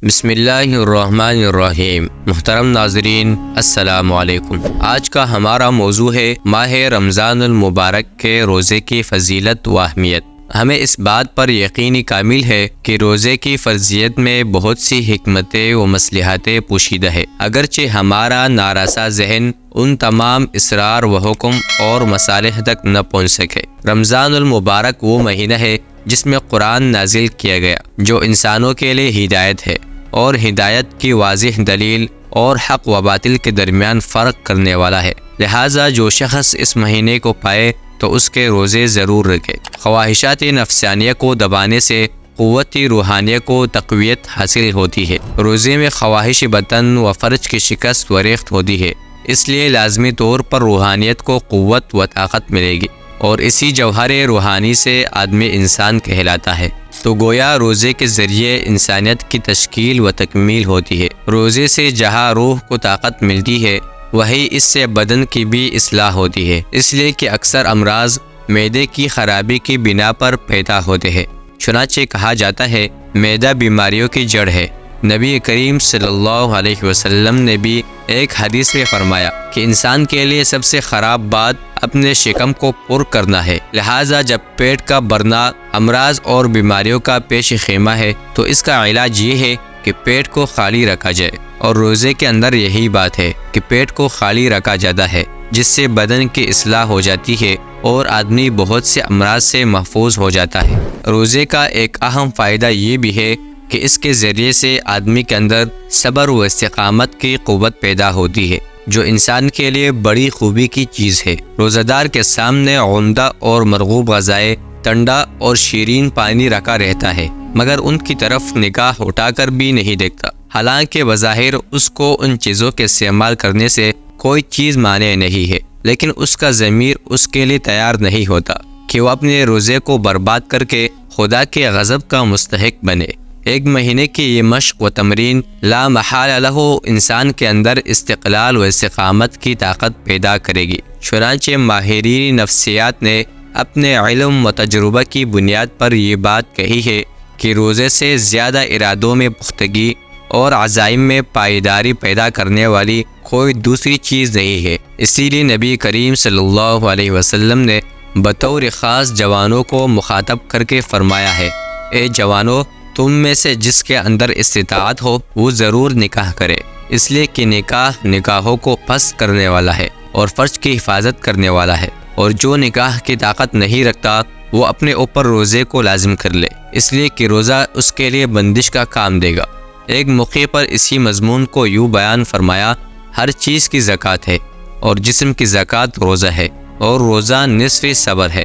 بسم اللہ الرحمن الرحیم۔ محترم ناظرین، السلام علیکم۔ آج کا ہمارا موضوع ہے ماہ رمضان المبارک کے روزے کی فضیلت و اہمیت۔ ہمیں اس بات پر یقینی کامل ہے کہ روزے کی فرضیت میں بہت سی حکمتیں و مصلحتیں پوشیدہ ہے، اگرچہ ہمارا ناراسا ذہن ان تمام اسرار و حکم اور مصالح تک نہ پہنچ سکے۔ رمضان المبارک وہ مہینہ ہے جس میں قرآن نازل کیا گیا، جو انسانوں کے لیے ہدایت ہے اور ہدایت کی واضح دلیل اور حق و باطل کے درمیان فرق کرنے والا ہے۔ لہٰذا جو شخص اس مہینے کو پائے تو اس کے روزے ضرور رکھے۔ خواہشات نفسانیہ کو دبانے سے قوت روحانیہ کو تقویت حاصل ہوتی ہے۔ روزے میں خواہش بدن و فرج کی شکست و ریخت ہوتی ہے، اس لیے لازمی طور پر روحانیت کو قوت و طاقت ملے گی، اور اسی جوہر روحانی سے آدمی انسان کہلاتا ہے۔ تو گویا روزے کے ذریعے انسانیت کی تشکیل و تکمیل ہوتی ہے۔ روزے سے جہاں روح کو طاقت ملتی ہے، وہی اس سے بدن کی بھی اصلاح ہوتی ہے، اس لیے کہ اکثر امراض معدے کی خرابی کی بنا پر پیدا ہوتے ہیں۔ چنانچہ کہا جاتا ہے معدہ بیماریوں کی جڑ ہے۔ نبی کریم صلی اللہ علیہ وسلم نے بھی ایک حدیث میں فرمایا کہ انسان کے لیے سب سے خراب بات اپنے شکم کو پر کرنا ہے۔ لہٰذا جب پیٹ کا بھرنا امراض اور بیماریوں کا پیش خیمہ ہے تو اس کا علاج یہ ہے کہ پیٹ کو خالی رکھا جائے، اور روزے کے اندر یہی بات ہے کہ پیٹ کو خالی رکھا جاتا ہے، جس سے بدن کی اصلاح ہو جاتی ہے اور آدمی بہت سے امراض سے محفوظ ہو جاتا ہے۔ روزے کا ایک اہم فائدہ یہ بھی ہے کہ اس کے ذریعے سے آدمی کے اندر صبر و استقامت کی قوت پیدا ہوتی ہے، جو انسان کے لیے بڑی خوبی کی چیز ہے۔ روزہ دار کے سامنے عمدہ اور مرغوب غذائیں، ٹھنڈا اور شیرین پانی رکھا رہتا ہے، مگر ان کی طرف نگاہ اٹھا کر بھی نہیں دیکھتا، حالانکہ بظاہر اس کو ان چیزوں کے استعمال کرنے سے کوئی چیز مانع نہیں ہے، لیکن اس کا ضمیر اس کے لیے تیار نہیں ہوتا کہ وہ اپنے روزے کو برباد کر کے خدا کے غضب کا مستحق بنے۔ ایک مہینے کی یہ مشق و تمرین لا محالہ لہ انسان کے اندر استقلال و استقامت کی طاقت پیدا کرے گی۔ چنانچہ ماہرین نفسیات نے اپنے علم و تجربہ کی بنیاد پر یہ بات کہی ہے کہ روزے سے زیادہ ارادوں میں پختگی اور عزائم میں پائیداری پیدا کرنے والی کوئی دوسری چیز نہیں ہے۔ اسی لیے نبی کریم صلی اللہ علیہ وسلم نے بطور خاص جوانوں کو مخاطب کر کے فرمایا ہے، اے جوانوں، تم میں سے جس کے اندر استطاعت ہو وہ ضرور نکاح کرے، اس لیے کہ نکاح نکاحوں کو پس کرنے والا ہے اور فرج کی حفاظت کرنے والا ہے، اور جو نکاح کی طاقت نہیں رکھتا وہ اپنے اوپر روزے کو لازم کر لے، اس لیے کہ روزہ اس کے لیے بندش کا کام دے گا۔ ایک موقع پر اسی مضمون کو یوں بیان فرمایا، ہر چیز کی زکوٰۃ ہے اور جسم کی زکوٰۃ روزہ ہے، اور روزہ نصف صبر ہے۔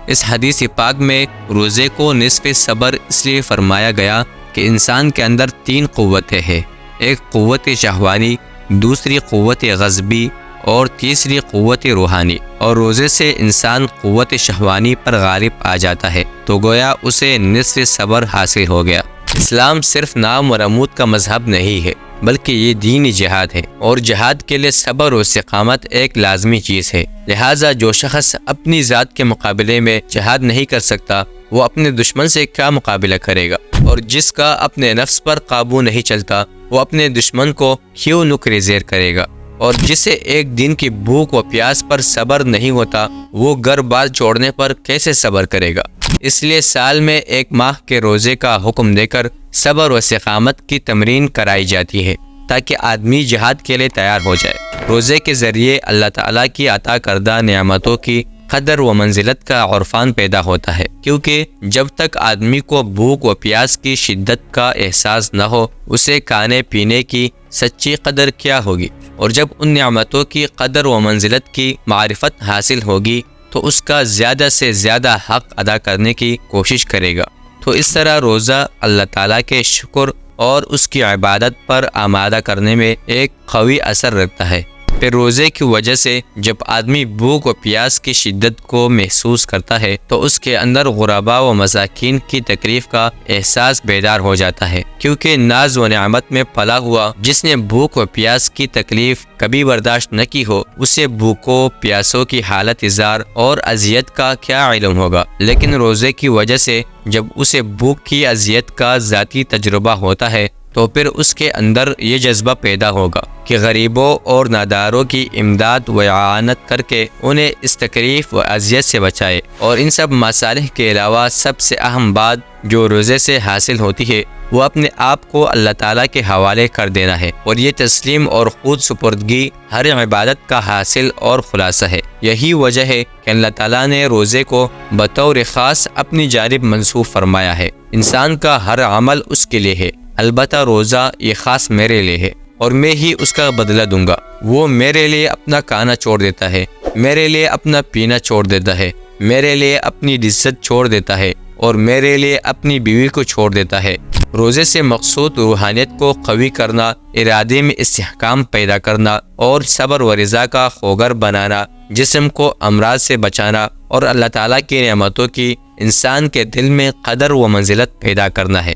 اس حدیث پاک میں روزے کو نصف صبر اس لیے فرمایا گیا کہ انسان کے اندر تین قوتیں ہیں، ایک قوت شہوانی، دوسری قوت غضبی اور تیسری قوت روحانی، اور روزے سے انسان قوت شہوانی پر غالب آ جاتا ہے تو گویا اسے نصف صبر حاصل ہو گیا۔ اسلام صرف نام و نمود کا مذہب نہیں ہے، بلکہ یہ دینی جہاد ہے، اور جہاد کے لیے صبر و استقامت ایک لازمی چیز ہے۔ لہٰذا جو شخص اپنی ذات کے مقابلے میں جہاد نہیں کر سکتا، وہ اپنے دشمن سے کیا مقابلہ کرے گا؟ اور جس کا اپنے نفس پر قابو نہیں چلتا، وہ اپنے دشمن کو کیوں نکر زیر کرے گا؟ اور جسے ایک دن کی بھوک و پیاس پر صبر نہیں ہوتا، وہ گھر بار چھوڑنے پر کیسے صبر کرے گا؟ اس لیے سال میں ایک ماہ کے روزے کا حکم دے کر صبر و استقامت کی تمرین کرائی جاتی ہے، تاکہ آدمی جہاد کے لیے تیار ہو جائے۔ روزے کے ذریعے اللہ تعالیٰ کی عطا کردہ نعمتوں کی قدر و منزلت کا عرفان پیدا ہوتا ہے، کیونکہ جب تک آدمی کو بھوک و پیاس کی شدت کا احساس نہ ہو، اسے کھانے پینے کی سچی قدر کیا ہوگی؟ اور جب ان نعمتوں کی قدر و منزلت کی معرفت حاصل ہوگی تو اس کا زیادہ سے زیادہ حق ادا کرنے کی کوشش کرے گا۔ تو اس طرح روزہ اللہ تعالیٰ کے شکر اور اس کی عبادت پر آمادہ کرنے میں ایک قوی اثر رکھتا ہے۔ پھر روزے کی وجہ سے جب آدمی بھوک و پیاس کی شدت کو محسوس کرتا ہے تو اس کے اندر غرباء و مساکین کی تکلیف کا احساس بیدار ہو جاتا ہے، کیونکہ ناز و نعمت میں پلا ہوا جس نے بھوک و پیاس کی تکلیف کبھی برداشت نہ کی ہو، اسے بھوکوں پیاسوں کی حالت اظہار اور اذیت کا کیا علم ہوگا؟ لیکن روزے کی وجہ سے جب اسے بھوک کی اذیت کا ذاتی تجربہ ہوتا ہے تو پھر اس کے اندر یہ جذبہ پیدا ہوگا کہ غریبوں اور ناداروں کی امداد و اعانت کر کے انہیں اس تکلیف و اذیت سے بچائے۔ اور ان سب مصالح کے علاوہ سب سے اہم بات جو روزے سے حاصل ہوتی ہے وہ اپنے آپ کو اللہ تعالیٰ کے حوالے کر دینا ہے، اور یہ تسلیم اور خود سپردگی ہر عبادت کا حاصل اور خلاصہ ہے۔ یہی وجہ ہے کہ اللہ تعالیٰ نے روزے کو بطور خاص اپنی جانب منسوب فرمایا ہے۔ انسان کا ہر عمل اس کے لیے ہے، البتہ روزہ یہ خاص میرے لیے ہے اور میں ہی اس کا بدلہ دوں گا۔ وہ میرے لیے اپنا کھانا چھوڑ دیتا ہے، میرے لیے اپنا پینا چھوڑ دیتا ہے، میرے لیے اپنی عزت چھوڑ دیتا ہے اور میرے لیے اپنی بیوی کو چھوڑ دیتا ہے۔ روزے سے مقصود روحانیت کو قوی کرنا، ارادے میں استحکام پیدا کرنا اور صبر و رضا کا خوگر بنانا، جسم کو امراض سے بچانا اور اللہ تعالیٰ کی نعمتوں کی انسان کے دل میں قدر و منزلت پیدا کرنا ہے۔